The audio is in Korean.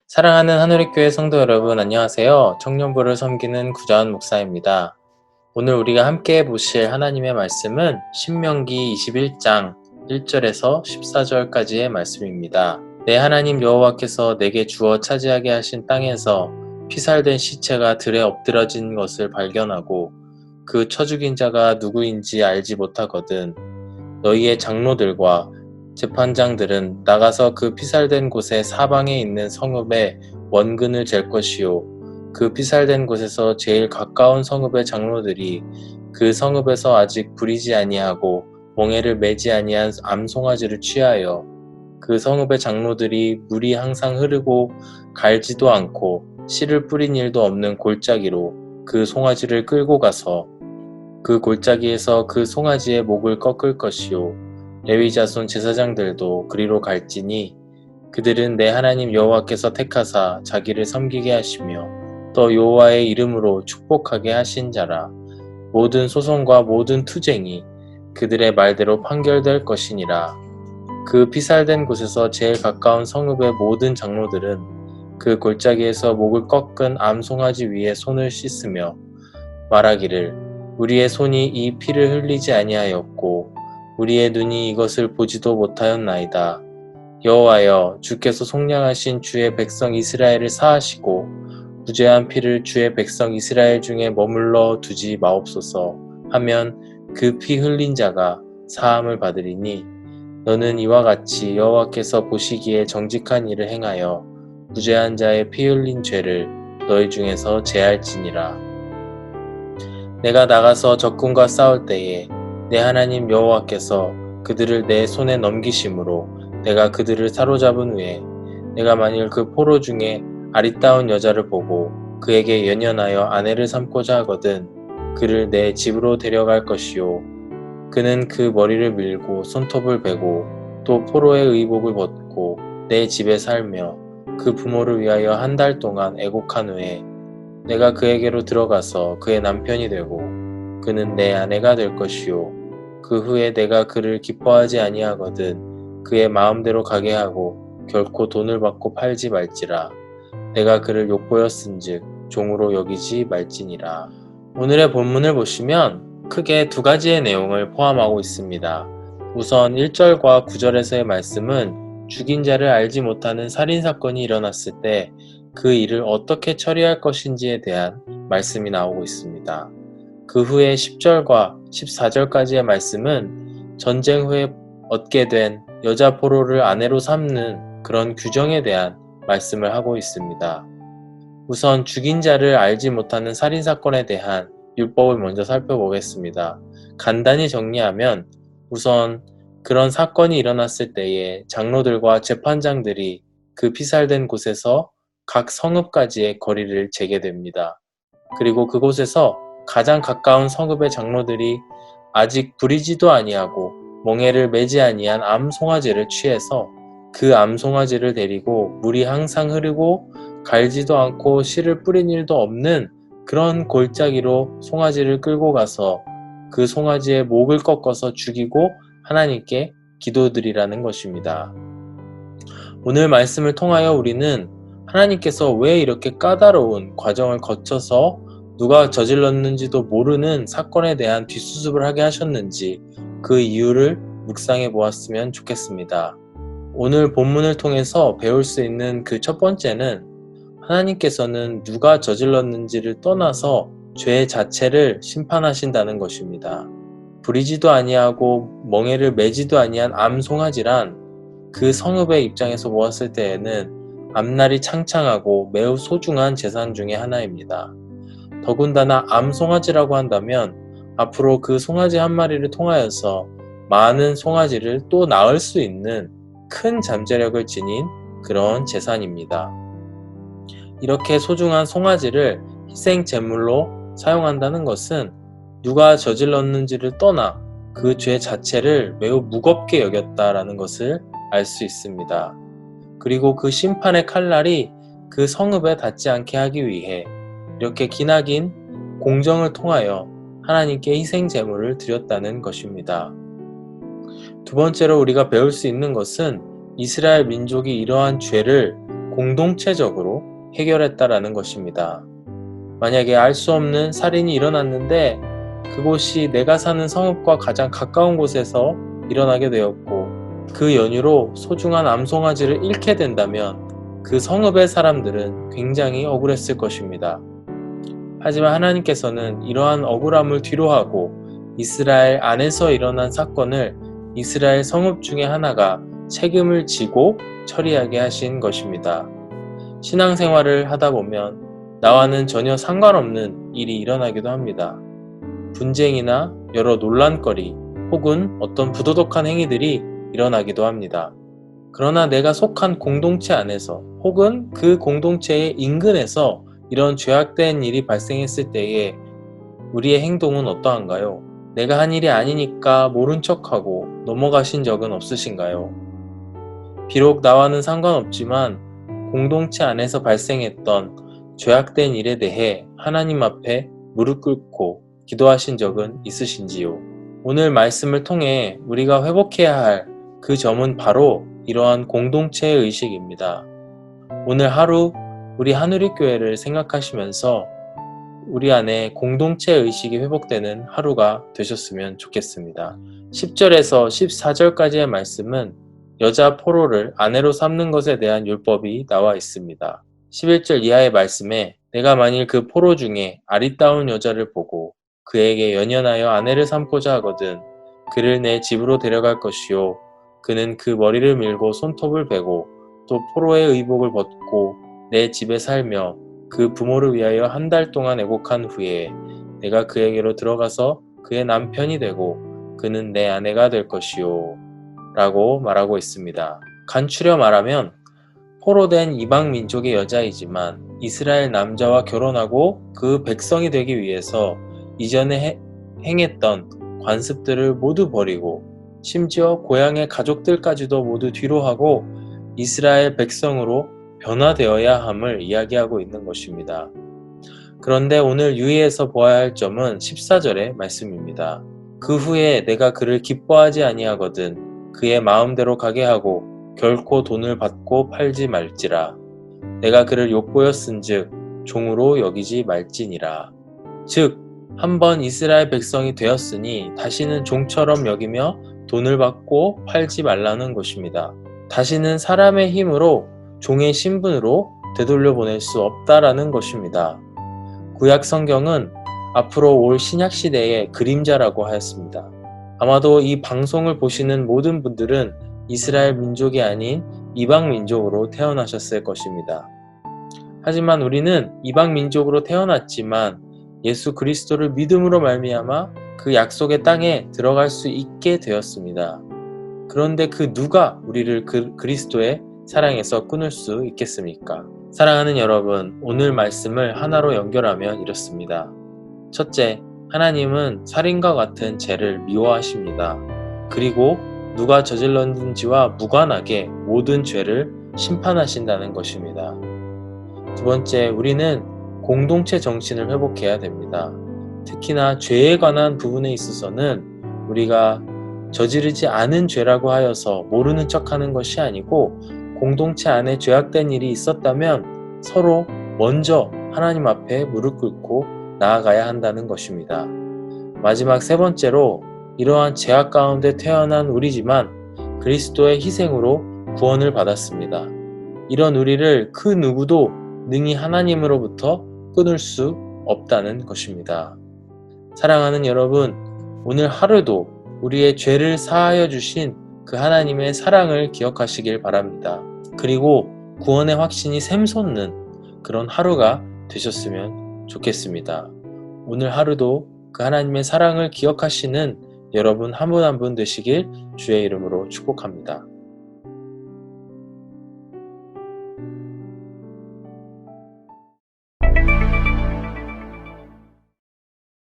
사랑하는 하늘의 교회 성도 여러분, 안녕하세요. 청년부를 섬기는 구자원 목사입니다. 오늘 우리가 함께 보실 하나님의 말씀은 신명기 21장 1절에서 14절까지의 말씀입니다. 내 하나님 여호와께서 내게 주어 차지하게 하신 땅에서 피살된 시체가 들에 엎드러진 것을 발견하고 그 쳐 죽인 자가 누구인지 알지 못하거든. 너희의 장로들과 재판장들은 나가서 그 피살된 곳의 사방에 있는 성읍의 원근을 잴 것이요. 그 피살된 곳에서 제일 가까운 성읍의 장로들이 그 성읍에서 아직 부리지 아니하고 멍에를 매지 아니한 암송아지를 취하여 그 성읍의 장로들이 물이 항상 흐르고 갈지도 않고 씨를 뿌린 일도 없는 골짜기로 그 송아지를 끌고 가서 그 골짜기에서 그 송아지의 목을 꺾을 것이요. 레위 자손 제사장들도 그리로 갈지니 그들은 내 하나님 여호와께서 택하사 자기를 섬기게 하시며 또 여호와의 이름으로 축복하게 하신 자라. 모든 소송과 모든 투쟁이 그들의 말대로 판결될 것이니라. 그 피살된 곳에서 제일 가까운 성읍의 모든 장로들은 그 골짜기에서 목을 꺾은 암송아지 위에 손을 씻으며 말하기를 우리의 손이 이 피를 흘리지 아니하였고 우리의 눈이 이것을 보지도 못하였나이다. 여호와여, 주께서 속량하신 주의 백성 이스라엘을 사하시고 무죄한 피를 주의 백성 이스라엘 중에 머물러 두지 마옵소서 하면 그 피 흘린 자가 사함을 받으리니 너는 이와 같이 여호와께서 보시기에 정직한 일을 행하여 무죄한 자의 피 흘린 죄를 너희 중에서 제할지니라. 내가 나가서 적군과 싸울 때에 내 하나님 여호와께서 그들을 내 손에 넘기심으로 내가 그들을 사로잡은 후에 내가 만일 그 포로 중에 아리따운 여자를 보고 그에게 연연하여 아내를 삼고자 하거든 그를 내 집으로 데려갈 것이요. 그는 그 머리를 밀고 손톱을 베고 또 포로의 의복을 벗고 내 집에 살며 그 부모를 위하여 한 달 동안 애곡한 후에 내가 그에게로 들어가서 그의 남편이 되고 그는 내 아내가 될 것이요. 그 후에 내가 그를 기뻐하지 아니하거든 그의 마음대로 가게 하고 결코 돈을 받고 팔지 말지라. 내가 그를 욕보였은즉 종으로 여기지 말지니라. 오늘의 본문을 보시면 크게 두 가지의 내용을 포함하고 있습니다. 우선 1절과 9절에서의 말씀은 죽인 자를 알지 못하는 살인사건이 일어났을 때 그 일을 어떻게 처리할 것인지에 대한 말씀이 나오고 있습니다. 그 후에 10절과 14절까지의 말씀은 전쟁 후에 얻게 된 여자 포로를 아내로 삼는 그런 규정에 대한 말씀을 하고 있습니다. 우선 죽인 자를 알지 못하는 살인사건에 대한 율법을 먼저 살펴보겠습니다. 간단히 정리하면 우선 그런 사건이 일어났을 때에 장로들과 재판장들이 그 피살된 곳에서 각 성읍까지의 거리를 재게 됩니다. 그리고 그곳에서 가장 가까운 성읍의 장로들이 아직 부리지도 아니하고 멍에를 매지 아니한 암송아지를 취해서 그 암송아지를 데리고 물이 항상 흐르고 갈지도 않고 씨를 뿌린 일도 없는 그런 골짜기로 송아지를 끌고 가서 그 송아지의 목을 꺾어서 죽이고 하나님께 기도드리라는 것입니다. 오늘 말씀을 통하여 우리는 하나님께서 왜 이렇게 까다로운 과정을 거쳐서 누가 저질렀는지도 모르는 사건에 대한 뒷수습을 하게 하셨는지 그 이유를 묵상해 보았으면 좋겠습니다. 오늘 본문을 통해서 배울 수 있는 그 첫 번째는 하나님께서는 누가 저질렀는지를 떠나서 죄 자체를 심판하신다는 것입니다. 부리지도 아니하고 멍에를 매지도 아니한 암송아지란 그 성읍의 입장에서 보았을 때에는 앞날이 창창하고 매우 소중한 재산 중의 하나입니다. 더군다나 암송아지라고 한다면 앞으로 그 송아지 한 마리를 통하여서 많은 송아지를 또 낳을 수 있는 큰 잠재력을 지닌 그런 재산입니다. 이렇게 소중한 송아지를 희생 제물로 사용한다는 것은 누가 저질렀는지를 떠나 그 죄 자체를 매우 무겁게 여겼다라는 것을 알 수 있습니다. 그리고 그 심판의 칼날이 그 성읍에 닿지 않게 하기 위해 이렇게 기나긴 공정을 통하여 하나님께 희생 제물을 드렸다는 것입니다. 두 번째로 우리가 배울 수 있는 것은 이스라엘 민족이 이러한 죄를 공동체적으로 해결했다라는 것입니다. 만약에 알 수 없는 살인이 일어났는데 그곳이 내가 사는 성읍과 가장 가까운 곳에서 일어나게 되었고 그 연유로 소중한 암송아지를 잃게 된다면 그 성읍의 사람들은 굉장히 억울했을 것입니다. 하지만 하나님께서는 이러한 억울함을 뒤로하고 이스라엘 안에서 일어난 사건을 이스라엘 성읍 중에 하나가 책임을 지고 처리하게 하신 것입니다. 신앙생활을 하다 보면 나와는 전혀 상관없는 일이 일어나기도 합니다. 분쟁이나 여러 논란거리 혹은 어떤 부도덕한 행위들이 일어나기도 합니다. 그러나 내가 속한 공동체 안에서 혹은 그 공동체의 인근에서 이런 죄악된 일이 발생했을 때에 우리의 행동은 어떠한가요? 내가 한 일이 아니니까 모른 척하고 넘어가신 적은 없으신가요? 비록 나와는 상관없지만 공동체 안에서 발생했던 죄악된 일에 대해 하나님 앞에 무릎 꿇고 기도하신 적은 있으신지요? 오늘 말씀을 통해 우리가 회복해야 할 그 점은 바로 이러한 공동체의 의식입니다. 오늘 하루 우리 한우리교회를 생각하시면서 우리 안에 공동체 의식이 회복되는 하루가 되셨으면 좋겠습니다. 10절에서 14절까지의 말씀은 여자 포로를 아내로 삼는 것에 대한 율법이 나와 있습니다. 11절 이하의 말씀에 내가 만일 그 포로 중에 아리따운 여자를 보고 그에게 연연하여 아내를 삼고자 하거든 그를 내 집으로 데려갈 것이요 그는 그 머리를 밀고 손톱을 베고 또 포로의 의복을 벗고 내 집에 살며 그 부모를 위하여 한 달 동안 애곡한 후에 내가 그에게로 들어가서 그의 남편이 되고 그는 내 아내가 될 것이요 라고 말하고 있습니다. 간추려 말하면 포로된 이방 민족의 여자이지만 이스라엘 남자와 결혼하고 그 백성이 되기 위해서 이전에 행했던 관습들을 모두 버리고 심지어 고향의 가족들까지도 모두 뒤로 하고 이스라엘 백성으로 변화되어야 함을 이야기하고 있는 것입니다. 그런데 오늘 유의해서 보아야 할 점은 14절의 말씀입니다. 그 후에 내가 그를 기뻐하지 아니하거든 그의 마음대로 가게 하고 결코 돈을 받고 팔지 말지라. 내가 그를 욕보였은즉 종으로 여기지 말지니라. 즉 한번 이스라엘 백성이 되었으니 다시는 종처럼 여기며 돈을 받고 팔지 말라는 것입니다. 다시는 사람의 힘으로 종의 신분으로 되돌려 보낼 수 없다라는 것입니다. 구약 성경은 앞으로 올 신약 시대의 그림자라고 하였습니다. 아마도 이 방송을 보시는 모든 분들은 이스라엘 민족이 아닌 이방 민족으로 태어나셨을 것입니다. 하지만 우리는 이방 민족으로 태어났지만 예수 그리스도를 믿음으로 말미암아 그 약속의 땅에 들어갈 수 있게 되었습니다. 그런데 그 누가 우리를 그리스도의 사랑에서 끊을 수 있겠습니까? 사랑하는 여러분, 오늘 말씀을 하나로 연결하면 이렇습니다. 첫째, 하나님은 살인과 같은 죄를 미워하십니다. 그리고 누가 저질렀는지와 무관하게 모든 죄를 심판하신다는 것입니다. 두 번째, 우리는 공동체 정신을 회복해야 됩니다. 특히나 죄에 관한 부분에 있어서는 우리가 저지르지 않은 죄라고 하여서 모르는 척하는 것이 아니고 공동체 안에 죄악된 일이 있었다면 서로 먼저 하나님 앞에 무릎 꿇고 나아가야 한다는 것입니다. 마지막 세 번째로 이러한 죄악 가운데 태어난 우리지만 그리스도의 희생으로 구원을 받았습니다. 이런 우리를 그 누구도 능히 하나님으로부터 끊을 수 없다는 것입니다. 사랑하는 여러분, 오늘 하루도 우리의 죄를 사하여 주신 그 하나님의 사랑을 기억하시길 바랍니다. 그리고 구원의 확신이 샘솟는 그런 하루가 되셨으면 좋겠습니다. 오늘 하루도 그 하나님의 사랑을 기억하시는 여러분 한 분 한 분 되시길 주의 이름으로 축복합니다.